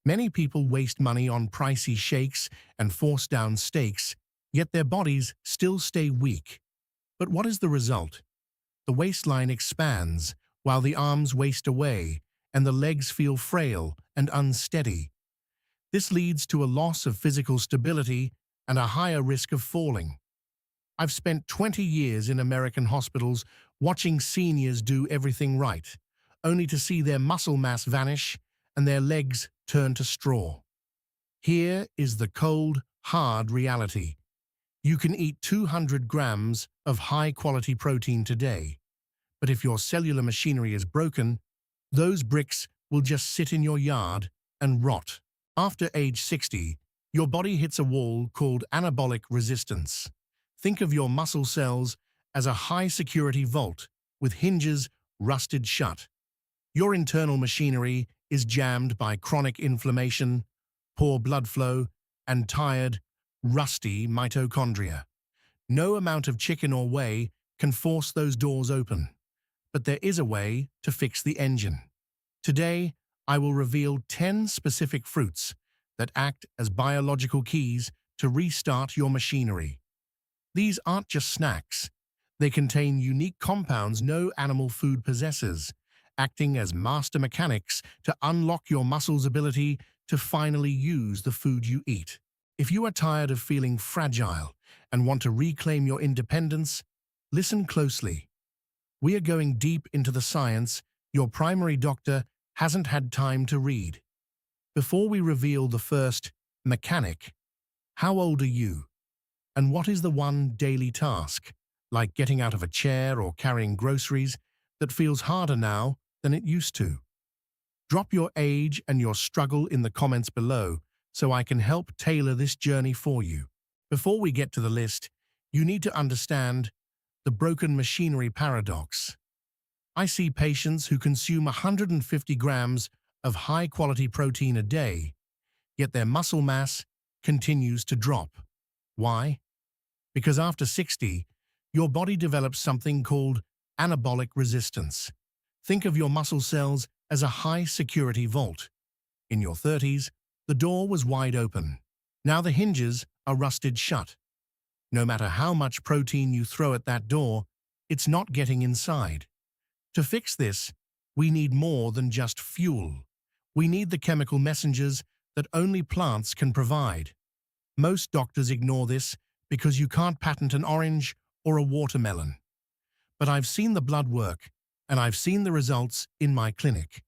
Many people waste money on pricey shakes and force-down steaks, yet their bodies still stay weak. But what is the result? The waistline expands, while the arms waste away, and the legs feel frail and unsteady. This leads to a loss of physical stability and a higher risk of falling. I've spent 20 years in American hospitals watching seniors do everything right, only to see their muscle mass vanish and their legs turn to straw. Here is the cold, hard reality. You can eat 200 grams of high-quality protein today, but if your cellular machinery is broken, those bricks will just sit in your yard and rot. After age 60, your body hits a wall called anabolic resistance. Think of your muscle cells as a high-security vault with hinges rusted shut. Your internal machinery is jammed by chronic inflammation, poor blood flow, and tired, rusty mitochondria. No amount of chicken or whey can force those doors open, but there is a way to fix the engine. Today, I will reveal 10 specific fruits that act as biological keys to restart your machinery. These aren't just snacks. They contain unique compounds no animal food possesses, acting as master mechanics to unlock your muscles' ability to finally use the food you eat. If you are tired of feeling fragile and want to reclaim your independence, listen closely. We are going deep into the science your primary doctor hasn't had time to read. Before we reveal the first mechanic, how old are you? And what is the one daily task, like getting out of a chair or carrying groceries, that feels harder now than it used to? Drop your age and your struggle in the comments below so I can help tailor this journey for you. Before we get to the list, you need to understand the broken machinery paradox. I see patients who consume 150 grams of high-quality protein a day, yet their muscle mass continues to drop. Why? Because after 60, your body develops something called anabolic resistance. Think of your muscle cells as a high-security vault. In your 30s, the door was wide open. Now the hinges are rusted shut. No matter how much protein you throw at that door, it's not getting inside. To fix this, we need more than just fuel. We need the chemical messengers that only plants can provide. Most doctors ignore this because you can't patent an orange or a watermelon. But I've seen the blood work, and I've seen the results in my clinic.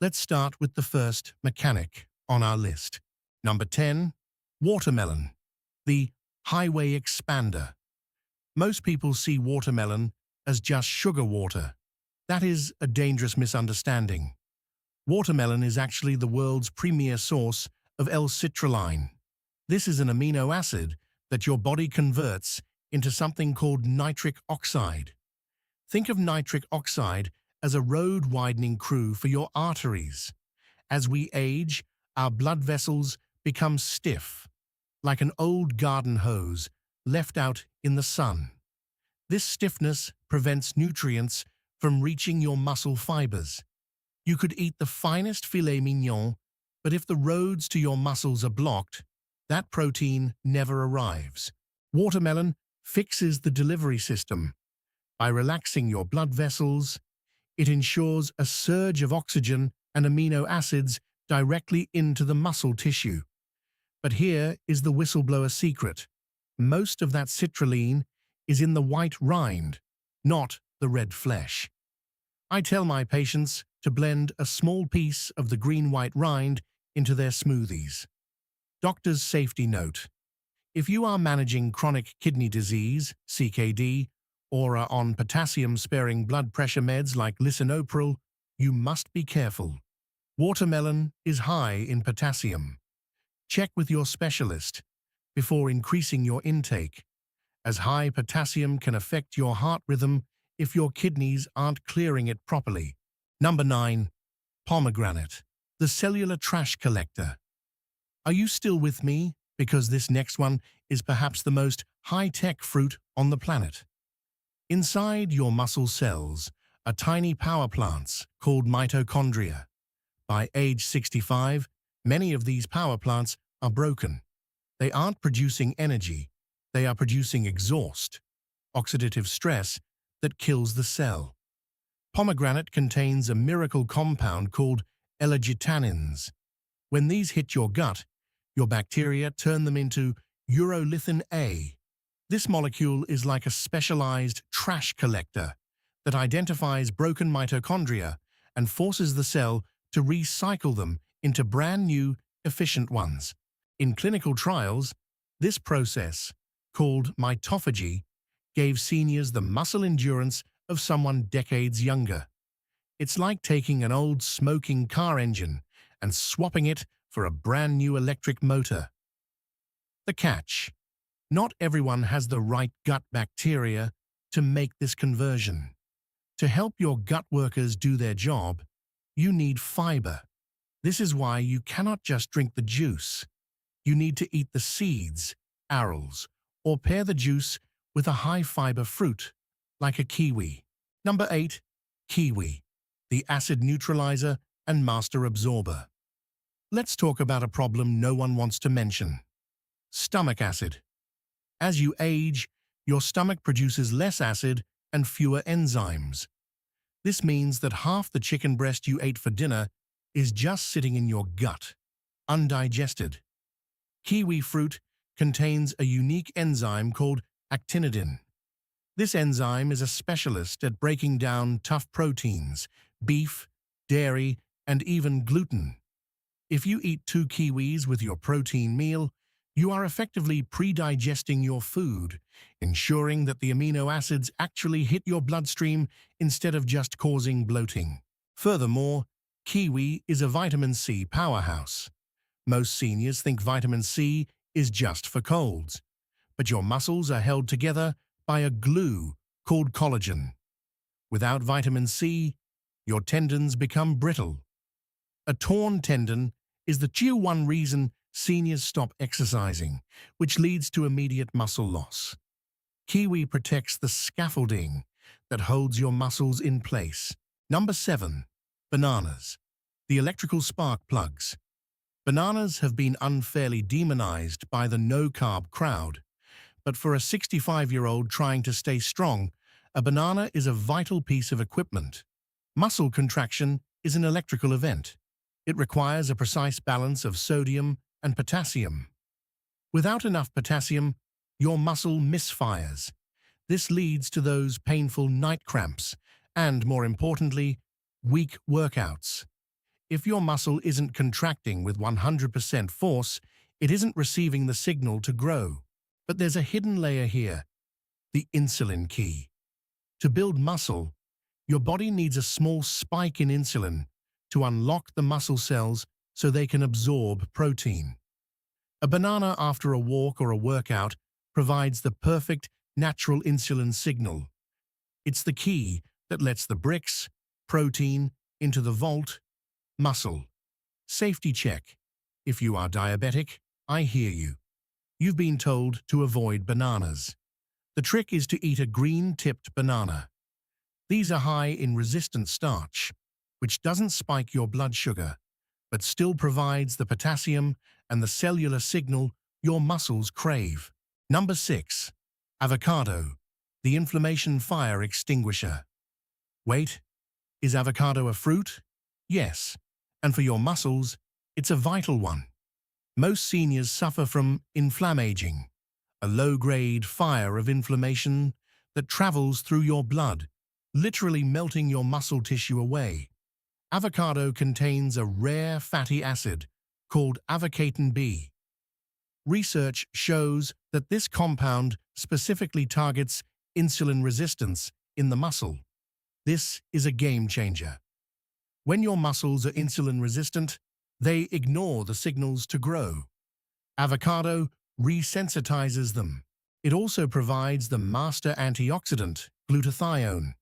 Let's start with the first mechanic on our list. Number 10, watermelon, the highway expander. Most people see watermelon as just sugar water. That is a dangerous misunderstanding. Watermelon is actually the world's premier source of L-citrulline. This is an amino acid that your body converts into something called nitric oxide. Think of nitric oxide as a road-widening crew for your arteries. As we age, our blood vessels become stiff, like an old garden hose left out in the sun. This stiffness prevents nutrients from reaching your muscle fibers. You could eat the finest filet mignon, but if the roads to your muscles are blocked, that protein never arrives. Watermelon fixes the delivery system. By relaxing your blood vessels, it ensures a surge of oxygen and amino acids directly into the muscle tissue. But here is the whistleblower secret. Most of that citrulline is in the white rind, not the red flesh. I tell my patients to blend a small piece of the green-white rind into their smoothies. Doctor's safety note: if you are managing chronic kidney disease, CKD, or are on potassium-sparing blood pressure meds like lisinopril, you must be careful. Watermelon is high in potassium. Check with your specialist before increasing your intake, as high potassium can affect your heart rhythm if your kidneys aren't clearing it properly. Number 9. Pomegranate, the cellular trash collector. Are you still with me? Because this next one is perhaps the most high-tech fruit on the planet. Inside your muscle cells are tiny power plants called mitochondria. By age 65, Many of these power plants are broken. They aren't producing energy, they are producing exhaust, oxidative stress that kills the cell. Pomegranate contains a miracle compound called L-argitannins. When these hit your gut, your bacteria turn them into urolithin A. This molecule is like a specialized trash collector that identifies broken mitochondria and forces the cell to recycle them into brand new, efficient ones. In clinical trials, this process, called mitophagy, gave seniors the muscle endurance of someone decades younger. It's like taking an old smoking car engine and swapping it for a brand new electric motor. The catch: not everyone has the right gut bacteria to make this conversion. To help your gut workers do their job, you need fiber. This is why you cannot just drink the juice. You need to eat the seeds, arils, or pair the juice with a high-fiber fruit, like a kiwi. Number 8. Kiwi, the acid neutralizer and master absorber. Let's talk about a problem no one wants to mention: stomach acid. As you age, your stomach produces less acid and fewer enzymes. This means that half the chicken breast you ate for dinner is just sitting in your gut, undigested. Kiwi fruit contains a unique enzyme called actinidin. This enzyme is a specialist at breaking down tough proteins, beef, dairy, and even gluten. If you eat 2 kiwis with your protein meal, you are effectively pre-digesting your food, ensuring that the amino acids actually hit your bloodstream instead of just causing bloating. Furthermore, kiwi is a vitamin C powerhouse. Most seniors think vitamin C is just for colds, but your muscles are held together by a glue called collagen. Without vitamin C, your tendons become brittle. A torn tendon is the #1 reason seniors stop exercising, which leads to immediate muscle loss. Kiwi protects the scaffolding that holds your muscles in place. Number 7. Bananas, the electrical spark plugs. Bananas have been unfairly demonized by the no-carb crowd, but for a 65-year-old trying to stay strong, a banana is a vital piece of equipment. Muscle contraction is an electrical event. It requires a precise balance of sodium and potassium. Without enough potassium, your muscle misfires. This leads to those painful night cramps and, more importantly, weak workouts. If your muscle isn't contracting with 100% force, it isn't receiving the signal to grow. But there's a hidden layer here: the insulin key. To build muscle, your body needs a small spike in insulin to unlock the muscle cells so they can absorb protein. A banana after a walk or a workout provides the perfect natural insulin signal. It's the key that lets the bricks, protein, into the vault. Muscle. Safety check. If you are diabetic, I hear you. You've been told to avoid bananas. The trick is to eat a green-tipped banana. These are high in resistant starch, which doesn't spike your blood sugar, but still provides the potassium and the cellular signal your muscles crave. Number 6. Avocado, the inflammation fire extinguisher. Wait, is avocado a fruit? Yes, and for your muscles, it's a vital one. Most seniors suffer from inflammaging, a low-grade fire of inflammation that travels through your blood, literally melting your muscle tissue away. Avocado contains a rare fatty acid called avocatin B. Research shows that this compound specifically targets insulin resistance in the muscle. This is a game changer. When your muscles are insulin resistant, they ignore the signals to grow. Avocado resensitizes them. It also provides the master antioxidant, glutathione.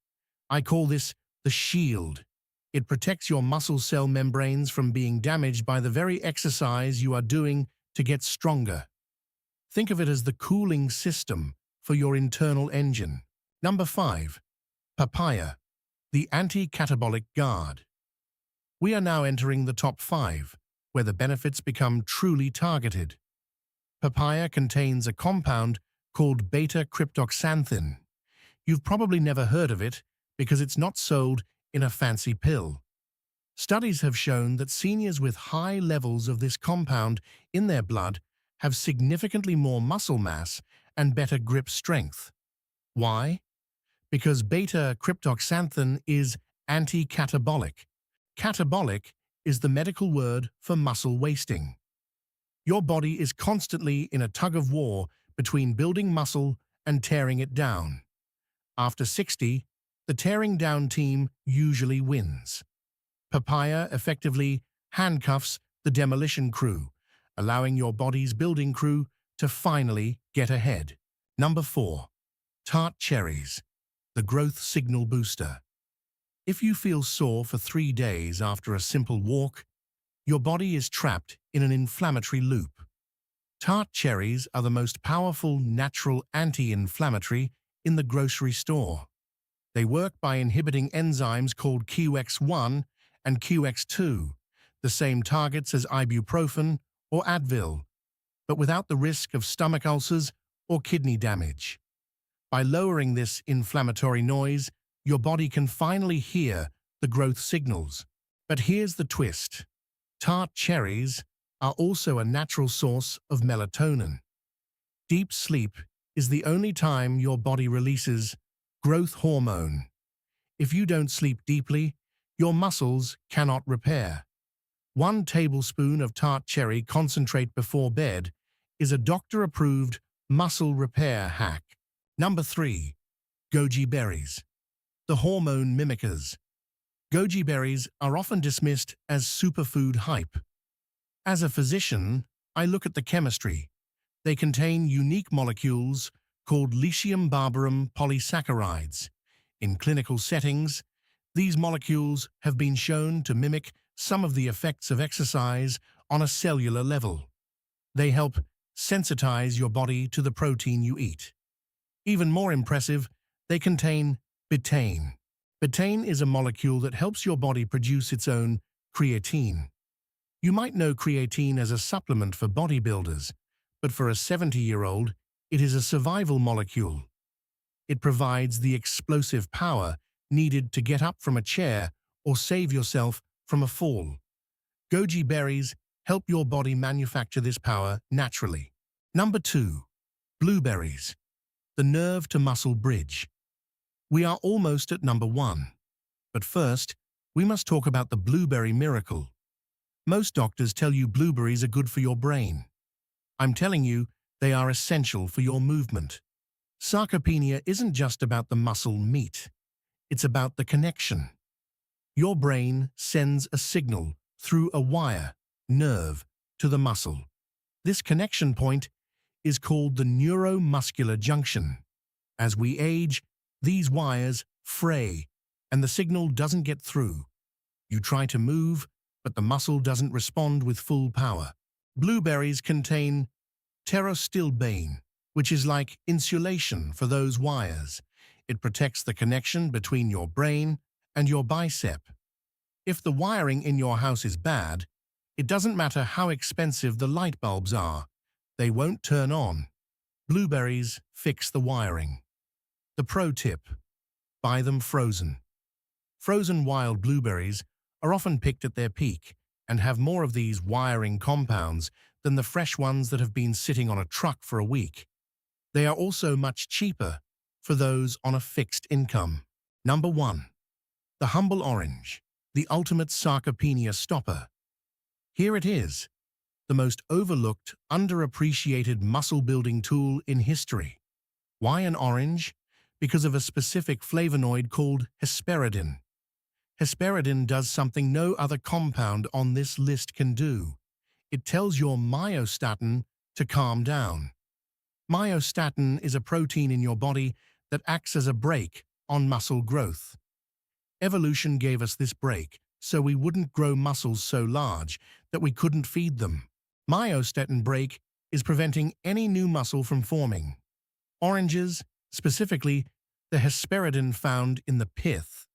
I call this the shield. It protects your muscle cell membranes from being damaged by the very exercise you are doing to get stronger. Think of it as the cooling system for your internal engine. Number 5. Papaya, the anti-catabolic guard. We are now entering the top 5, where the benefits become truly targeted. Papaya contains a compound called beta-cryptoxanthin. You've probably never heard of it because it's not sold in a fancy pill. Studies have shown that seniors with high levels of this compound in their blood have significantly more muscle mass and better grip strength. Why? Because beta-cryptoxanthin is anti-catabolic. Catabolic is the medical word for muscle wasting. Your body is constantly in a tug-of-war between building muscle and tearing it down. After 60, the tearing down team usually wins. Papaya effectively handcuffs the demolition crew, allowing your body's building crew to finally get ahead. Number 4. Tart cherries, the growth signal booster. If you feel sore for 3 days after a simple walk, your body is trapped in an inflammatory loop. Tart cherries are the most powerful natural anti-inflammatory in the grocery store. They work by inhibiting enzymes called QX1 and QX2, the same targets as ibuprofen or Advil, but without the risk of stomach ulcers or kidney damage. By lowering this inflammatory noise, your body can finally hear the growth signals. But here's the twist. Tart cherries are also a natural source of melatonin. Deep sleep is the only time your body releases growth hormone. If you don't sleep deeply, your muscles cannot repair. 1 tablespoon of tart cherry concentrate before bed is a doctor-approved muscle repair hack. Number 3. Goji berries, the hormone mimickers. Goji berries are often dismissed as superfood hype. As a physician, I look at the chemistry. They contain unique molecules called lithium barbarum polysaccharides. In clinical settings, these molecules have been shown to mimic some of the effects of exercise on a cellular level. They help sensitize your body to the protein you eat. Even more impressive, they contain betaine. Betaine is a molecule that helps your body produce its own creatine. You might know creatine as a supplement for bodybuilders, but for a 70-year-old, it is a survival molecule. It provides the explosive power needed to get up from a chair or save yourself from a fall. Goji berries help your body manufacture this power naturally. Number 2. Blueberries, the nerve-to-muscle bridge. We are almost at number 1. But first, we must talk about the blueberry miracle. Most doctors tell you blueberries are good for your brain. I'm telling you, they are essential for your movement. Sarcopenia isn't just about the muscle meat. It's about the connection. Your brain sends a signal through a wire, nerve, to the muscle. This connection point is called the neuromuscular junction. As we age, these wires fray, and the signal doesn't get through. You try to move, but the muscle doesn't respond with full power. Blueberries contain pterostilbene, which is like insulation for those wires. It protects the connection between your brain and your bicep. If the wiring in your house is bad, it doesn't matter how expensive the light bulbs are. They won't turn on. Blueberries fix the wiring. The pro tip: buy them frozen. Frozen wild blueberries are often picked at their peak and have more of these wiring compounds than the fresh ones that have been sitting on a truck for a week. They are also much cheaper for those on a fixed income. Number 1. The humble orange, the ultimate sarcopenia stopper. Here it is, the most overlooked, underappreciated muscle-building tool in history. Why an orange? Because of a specific flavonoid called hesperidin. Hesperidin does something no other compound on this list can do. It tells your myostatin to calm down. Myostatin is a protein in your body that acts as a brake on muscle growth. Evolution gave us this brake so we wouldn't grow muscles so large that we couldn't feed them. Myostatin brake is preventing any new muscle from forming. Oranges, specifically the hesperidin found in the pith,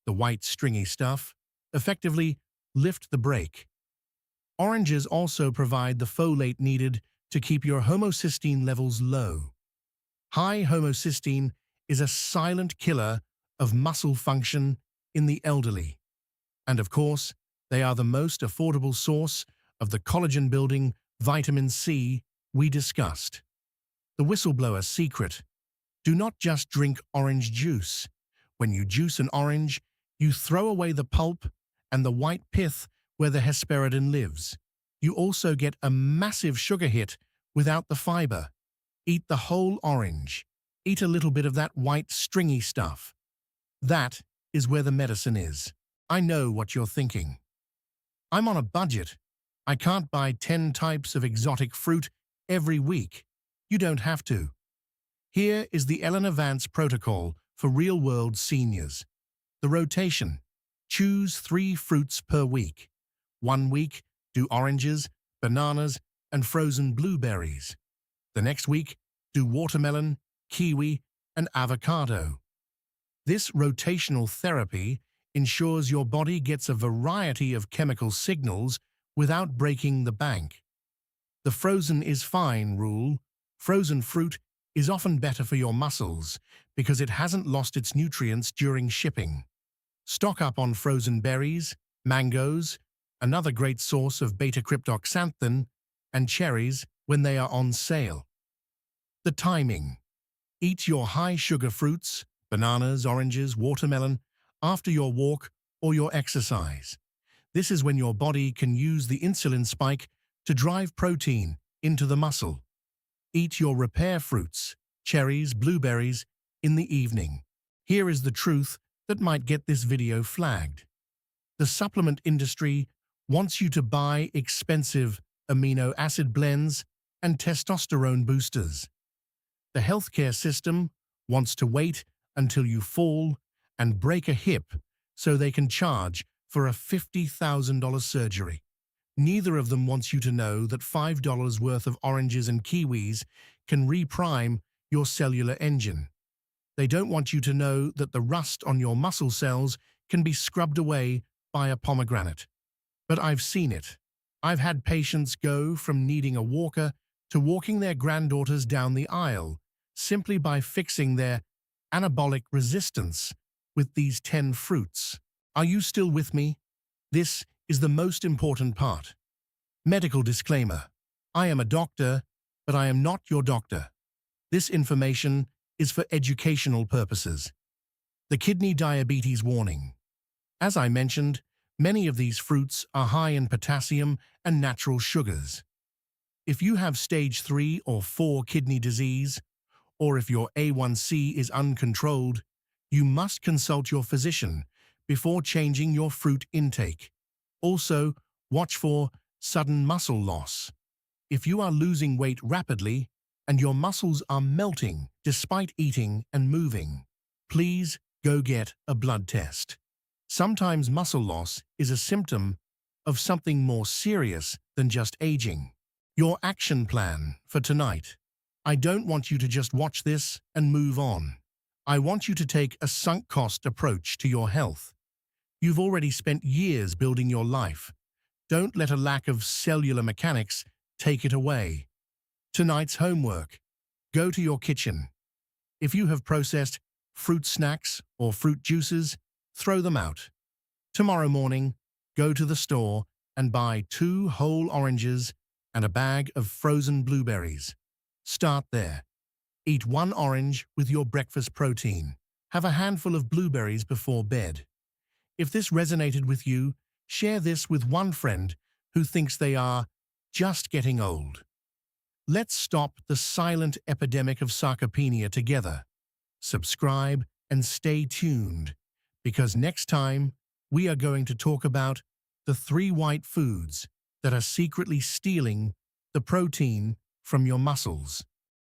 the white stringy stuff, effectively lift the brake. Oranges also provide the folate needed to keep your homocysteine levels low. High homocysteine is a silent killer of muscle function in the elderly. And of course, they are the most affordable source of the collagen-building vitamin C we discussed. The whistleblower secret: do not just drink orange juice. When you juice an orange, you throw away the pulp and the white pith where the hesperidin lives. You also get a massive sugar hit without the fiber. Eat the whole orange. Eat a little bit of that white stringy stuff. That is where the medicine is. I know what you're thinking. I'm on a budget. I can't buy 10 types of exotic fruit every week. You don't have to. Here is the Eleanor Vance protocol for real-world seniors. The rotation: choose 3 fruits per week. 1 week, do oranges, bananas, and frozen blueberries. The next week, do watermelon, kiwi, and avocado. This rotational therapy ensures your body gets a variety of chemical signals without breaking the bank. The frozen is fine rule: frozen fruit is often better for your muscles because it hasn't lost its nutrients during shipping. Stock up on frozen berries, mangoes, another great source of beta-cryptoxanthin, and cherries when they are on sale. The timing: eat your high-sugar fruits, bananas, oranges, watermelon, after your walk or your exercise. This is when your body can use the insulin spike to drive protein into the muscle. Eat your repair fruits, cherries, blueberries, in the evening. Here is the truth that might get this video flagged. The supplement industry wants you to buy expensive amino acid blends and testosterone boosters. The healthcare system wants to wait until you fall and break a hip so they can charge for a $50,000 surgery. Neither of them wants you to know that $5 worth of oranges and kiwis can reprime your cellular engine. They don't want you to know that the rust on your muscle cells can be scrubbed away by a pomegranate. But I've seen it. I've had patients go from needing a walker to walking their granddaughters down the aisle simply by fixing their anabolic resistance with these 10 fruits. Are you still with me? This is the most important part. Medical disclaimer: I am a doctor, but I am not your doctor. This information is for educational purposes. The kidney diabetes warning. As I mentioned, many of these fruits are high in potassium and natural sugars. If you have stage 3 or 4 kidney disease, or if your A1C is uncontrolled, you must consult your physician before changing your fruit intake. Also, watch for sudden muscle loss. If you are losing weight rapidly and your muscles are melting despite eating and moving, please go get a blood test. Sometimes muscle loss is a symptom of something more serious than just aging. Your action plan for tonight. I don't want you to just watch this and move on. I want you to take a sunk cost approach to your health. You've already spent years building your life. Don't let a lack of cellular mechanics take it away. Tonight's homework: go to your kitchen. If you have processed fruit snacks or fruit juices, throw them out. Tomorrow morning, go to the store and buy 2 whole oranges and a bag of frozen blueberries. Start there. Eat 1 orange with your breakfast protein. Have a handful of blueberries before bed. If this resonated with you, share this with one friend who thinks they are just getting old. Let's stop the silent epidemic of sarcopenia together. Subscribe and stay tuned, because next time we are going to talk about the 3 white foods that are secretly stealing the protein from your muscles.